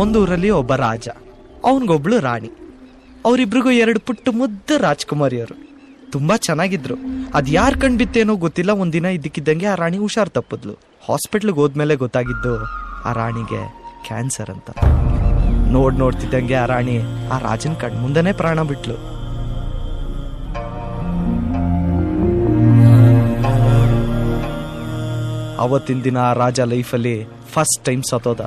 ಒಂದೂರಲ್ಲಿ ಒಬ್ಬ ರಾಜ, ಅವನಿಗೊಬ್ಳು ರಾಣಿ. ಅವರಿಬ್ರಿಗೂ 2 ಪುಟ್ಟ ಮುದ್ದು ರಾಜ್ಕುಮಾರಿಯರು. ತುಂಬಾ ಚೆನ್ನಾಗಿದ್ರು. ಅದ್ ಯಾರ್ ಕಂಡ್ಬಿತ್ತೇನೋ ಗೊತ್ತಿಲ್ಲ, ಒಂದಿನ ಇದ್ದಕ್ಕಿದ್ದಂಗೆ ಆ ರಾಣಿ ಹುಷಾರ್ ತಪ್ಪದ್ಲು. ಹಾಸ್ಪಿಟ್ಲ್ಗೆ ಹೋದ್ಮೇಲೆ ಗೊತ್ತಾಗಿದ್ದು ಆ ರಾಣಿಗೆ ಕ್ಯಾನ್ಸರ್ ಅಂತ. ನೋಡ್ತಿದ್ದಂಗೆ ಆ ರಾಣಿ ಆ ರಾಜನ್ ಕಣ್ಮುಂದನೇ ಪ್ರಾಣ ಬಿಟ್ಲು. ಅವತ್ತಿನ ದಿನ ಆ ರಾಜ ಲೈಫಲ್ಲಿ ಫಸ್ಟ್ ಟೈಮ್ ಸತ್ತೋದ.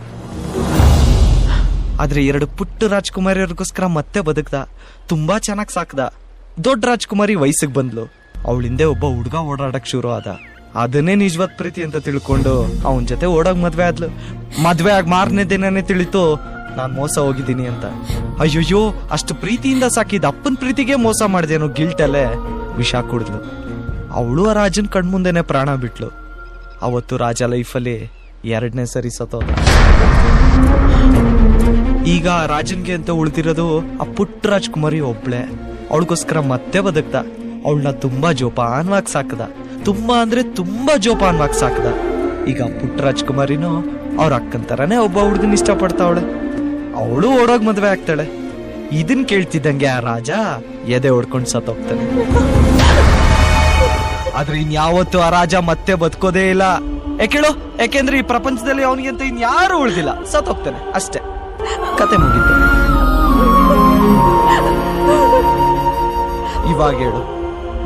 ಆದ್ರೆ 2 ಪುಟ್ಟ ರಾಜ್ಕುಮಾರಿಯರಿಗೋಸ್ಕರ ಮತ್ತೆ ಬದುಕ್ದ. ತುಂಬಾ ಚೆನ್ನಾಗ್ ಸಾಕ್ದ. ದೊಡ್ಡ ರಾಜ್ಕುಮಾರಿ ವಯಸ್ಸಿಗೆ ಬಂದ್ಲು. ಅವಳಿಂದೆ ಒಬ್ಬ ಹುಡ್ಗ ಓಡಾಡಕ್ ಶುರು ಆದ. ಅದನ್ನೇ ನಿಜವಾದ ಪ್ರೀತಿ ಅಂತ ತಿಳ್ಕೊಂಡು ಅವನ್ ಜೊತೆ ಓಡಾಗ್ ಮದ್ವೆ ಆದ್ಲು. ಮದ್ವೆ ಆಗ ಮಾರನೇ ದಿನನೇ ತಿಳಿತು ನಾನ್ ಮೋಸ ಹೋಗಿದ್ದೀನಿ ಅಂತ. ಅಯ್ಯೋಯ್ಯೋ, ಅಷ್ಟು ಪ್ರೀತಿಯಿಂದ ಸಾಕಿದ ಅಪ್ಪನ್ ಪ್ರೀತಿಗೆ ಮೋಸ ಮಾಡ್ದೇನೋ ಗಿಲ್ಟಲ್ಲೇ ವಿಷ ಕುಡಿದ್ಲು. ಅವಳು ಆ ರಾಜನ್ ಕಣ್ಮುಂದೆನೆ ಪ್ರಾಣ ಬಿಟ್ಲು. ಅವತ್ತು ರಾಜ ಲೈಫಲ್ಲಿ 2ನೇ ಸರಿ ಸತ್ತೋದ. ಈಗ ರಾಜನ್ಗೆ ಅಂತ ಉಳ್ದಿರೋದು ಆ ಪುಟ್ಟ ರಾಜ್ಕುಮಾರಿ ಒಬ್ಳೆ. ಅವಳಿಗೋಸ್ಕರ ಮತ್ತೆ ಬದುಕ್ದ. ಅವಳನ್ನ ತುಂಬಾ ಜೋಪಾನವಾಗಿ ಸಾಕದ. ತುಂಬಾ ಅಂದ್ರೆ ತುಂಬಾ ಜೋಪಾನವಾಗಿ ಸಾಕದ. ಈಗ ಪುಟ್ಟ ರಾಜ್ಕುಮಾರಿನೂ ಅವ್ರ ಅಕ್ಕನ್ ತರಾನೇ ಒಬ್ಬ ಹುಡುಗನ ಇಷ್ಟ ಪಡ್ತಾವಳೆ. ಅವಳು ಓಡೋಗ್ ಮದ್ವೆ ಆಗ್ತಾಳೆ. ಇದನ್ ಕೇಳ್ತಿದ್ದಂಗೆ ಆ ರಾಜ ಎದೆ ಹೊಡ್ಕೊಂಡ್ ಸತ್ತೋಗ್ತಾನೆ. ಆದ್ರೆ ಇನ್ಯಾವತ್ತು ಆ ರಾಜ ಮತ್ತೆ ಬದುಕೋದೇ ಇಲ್ಲ. ಯಾಕೇಳು? ಯಾಕೆಂದ್ರೆ ಈ ಪ್ರಪಂಚದಲ್ಲಿ ಅವನಿಗೆ ಅಂತ ಇನ್ಯಾರು ಉಳ್ದಿಲ್ಲ. ಸತ್ತೋಗ್ತಾನೆ ಅಷ್ಟೇ, ಕತೆ ಮುಗೀತು. ಇವಾಗ ಹೇಳು,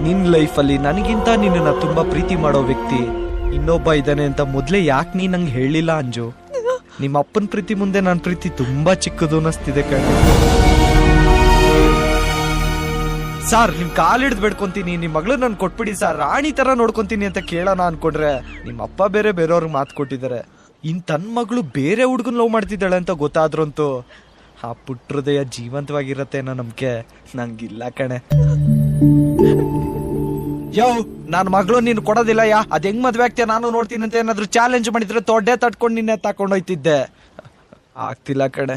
ನಿನ್ ಲೈಫಲ್ಲಿ ನನಗಿಂತ ನಿನ್ನ ತುಂಬಾ ಪ್ರೀತಿ ಮಾಡೋ ವ್ಯಕ್ತಿ ಇನ್ನೊಬ್ಬ ಇದ್ದಾನೆ ಅಂತ ಮೊದ್ಲೇ ಯಾಕೆ ನೀ ನಂಗೆ ಹೇಳಿಲ್ಲ ಅಂಜು? ನಿಮ್ಮ ಅಪ್ಪನ ಪ್ರೀತಿ ಮುಂದೆ ನನ್ನ ಪ್ರೀತಿ ತುಂಬಾ ಚಿಕ್ಕದು ಅನ್ನಿಸ್ತಿದೆ ಕಣ. ಸಾರ್, ನಿಮ್ ಕಾಲ್ ಹಿಡ್ದು ಬೇಡ್ಕೊಂತೀನಿ, ನಿಮ್ ಮಗಳು ನನ್ ಕೊಟ್ಬಿಡಿ ಸರ್, ರಾಣಿ ತರ ನೋಡ್ಕೊಂತೀನಿ ಅಂತ ಕೇಳೋಣ ಅನ್ಕೊಂಡ್ರೆ ನಿಮ್ಮ ಅಪ್ಪ ಬೇರೆ ಬೇರೆಯವ್ರಿಗೆ ಮಾತು ಕೊಟ್ಟಿದ್ದಾರೆ. ಇನ್ ತನ್ ಮಗಳು ಬೇರೆ ಹುಡ್ಗನ್ ಲವ್ ಮಾಡ್ತಿದ್ದಾಳೆ ಅಂತ ಗೊತ್ತಾದ್ರಂತೂ ಆ ಪುಟ್ಟ ಹೃದಯ ಜೀವಂತವಾಗಿರತ್ತೆ ಅನ್ನೋ ನಂಬಿಕೆ ನಂಗಿಲ್ಲ ಕಣೆ. ನಾನ್ ಮಗಳು ನೀನ್ ಕೊಡೋದಿಲ್ಲ ಯಾ, ಅದ್ ಹೆಂಗ್ ಮದ್ವೆ ಆಗ್ತೀಯ ನಾನು ನೋಡ್ತೀನಿ ಅಂತ ಏನಾದ್ರು ಚಾಲೆಂಜ್ ಮಾಡಿದ್ರೆ ತೊಡ್ಡೆ ತಟ್ಕೊಂಡು ನಿನ್ನೆ ತಕೊಂಡೋಯ್ತಿದ್ದೆ. ಆಗ್ತಿಲ್ಲ ಕಣೆ.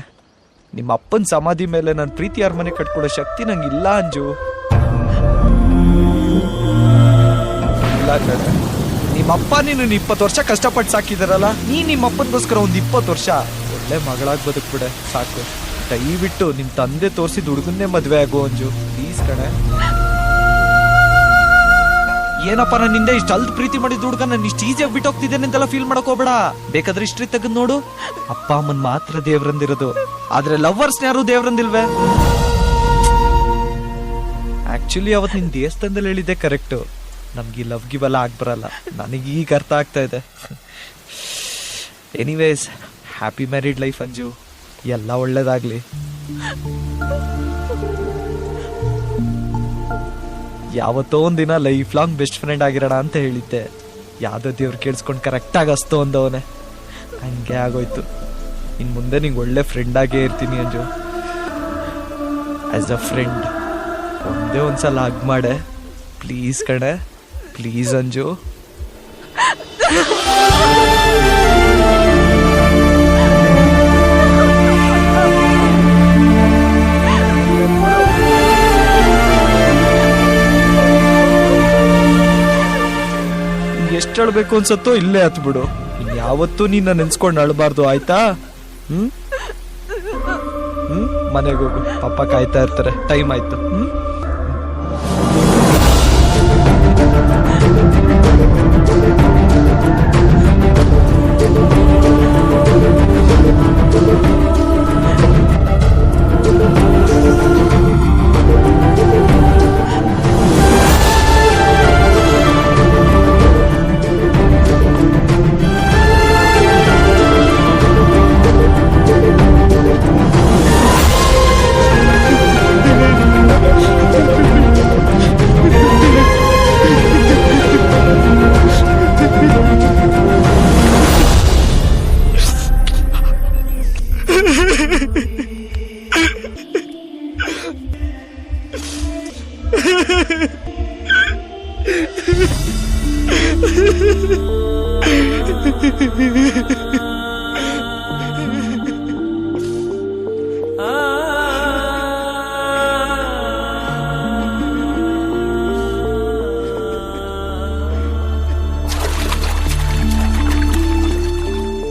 ನಿಮ್ಮ ಅಪ್ಪನ ಸಮಾಧಿ ಮೇಲೆ ನನ್ನ ಪ್ರೀತಿ ಅರಮನೆ ಕಟ್ಕೊಡೋ ಶಕ್ತಿ ನಂಗಿಲ್ಲ ಅಂಜು. ಇಲ್ಲ ಕಣೆ. ನಿಮ್ಮಪ್ಪ ನೀನು 20 ವರ್ಷ ಕಷ್ಟಪಟ್ಟು ಸಾಕಿದಾರಲ್ಲ, ನಿಮ್ಮಪ್ಪನಿಗೋಸ್ಕರ ಒಂದ್ 20 ವರ್ಷ ಒಳ್ಳೆ ಮಗಳಾಗಿ ಬದುಕ್ಬಿಡೆ ಸಾಕು. ದಯವಿಟ್ಟು ನಿಮ್ ತಂದೆ ತೋರಿಸಿದ ಹುಡುಗನ್ನೇ ಮದ್ವೆ ಆಗೋ ಅಂಜು, ಪ್ಲೀಸ್ ಕಣೆ. ಏನಪ್ಪ, ನಾನು ನಿಂದೆ ಇಷ್ಟ ಅಲ್ದ ಪ್ರೀತಿ ಮಾಡಿದ ಹುಡುಗ ನಾನು ಇಷ್ಟು ಈಸಿಯಾಗಿ ಬಿಟ್ಟು ಹೋಗ್ತಿದ್ದೇನೆ ಅಂತೆಲ್ಲ ಫೀಲ್ ಮಾಡಕ್ ಹೋಗ್ಬೇಡ. ಬೇಕಾದ್ರೆ ಹಿಸ್ಟ್ರಿ ತೆಗೆದು ನೋಡು, ಅಪ್ಪ ಅಮ್ಮನ್ ಮಾತ್ರ ದೇವ್ರಂದಿರೋದು, ಆದ್ರೆ ಲವ್ವರ್ಸ್ ಯಾರು ದೇವ್ರಂದಿಲ್ವೇ? ಆಕ್ಚುಲಿ ಅವತ್ ನಿನ್ ದೇವಸ್ಥಾನದಲ್ಲಿ ಹೇಳಿದ್ದೆ ಕರೆಕ್ಟ್. ನಮ್ಗೆ ಲವ್ ಗಿವೆಲ್ಲ ಆಗ್ಬರಲ್ಲ. ನನಗೀಗ ಅರ್ಥ ಆಗ್ತಾ ಇದೆ. Anyways, happy married life Anju. ಎಲ್ಲ ಒಳ್ಳೇದಾಗ್ಲಿ. ಯಾವತ್ತೋ ಒಂದಿನ ಲೈಫ್ ಲಾಂಗ್ ಬೆಸ್ಟ್ ಫ್ರೆಂಡ್ ಆಗಿರೋಣ ಅಂತ ಹೇಳಿದ್ದೆ. ಯಾವ್ದೋ ದೇವ್ರು ಕೇಳಿಸ್ಕೊಂಡು ಕರೆಕ್ಟಾಗಿ ಅಸ್ತೋ ಅಂದವನೇ. ಹಂಗೆ ಆಗೋಯ್ತು. ಇನ್ ಮುಂದೆ ನಿಂಗೆ ಒಳ್ಳೆ ಫ್ರೆಂಡ್ ಆಗೇ ಇರ್ತೀನಿ ಅಂಜು. ಆಸ್ ಅ ಫ್ರೆಂಡ್ ಒಂದೇ ಒಂದ್ಸಲ ಹಗ್ ಮಾಡೆ ಪ್ಲೀಸ್ ಕಣೆ, ಪ್ಲೀಸ್ ಅಂಜು. ಎಷ್ಟು ಅಳ್ಬೇಕು ಅನ್ಸತ್ತೋ ಇಲ್ಲೇ ಹತ್ಬಿಡು. ಯಾವತ್ತೂ ನೀನ ನೆನ್ಸ್ಕೊಂಡು ಅಳ್ಬಾರ್ದು, ಆಯ್ತಾ? ಮನೆಗೆ ಹೋಗು, ಪಪ್ಪ ಕಾಯ್ತಾ ಇರ್ತಾರೆ. ಟೈಮ್ ಆಯ್ತು.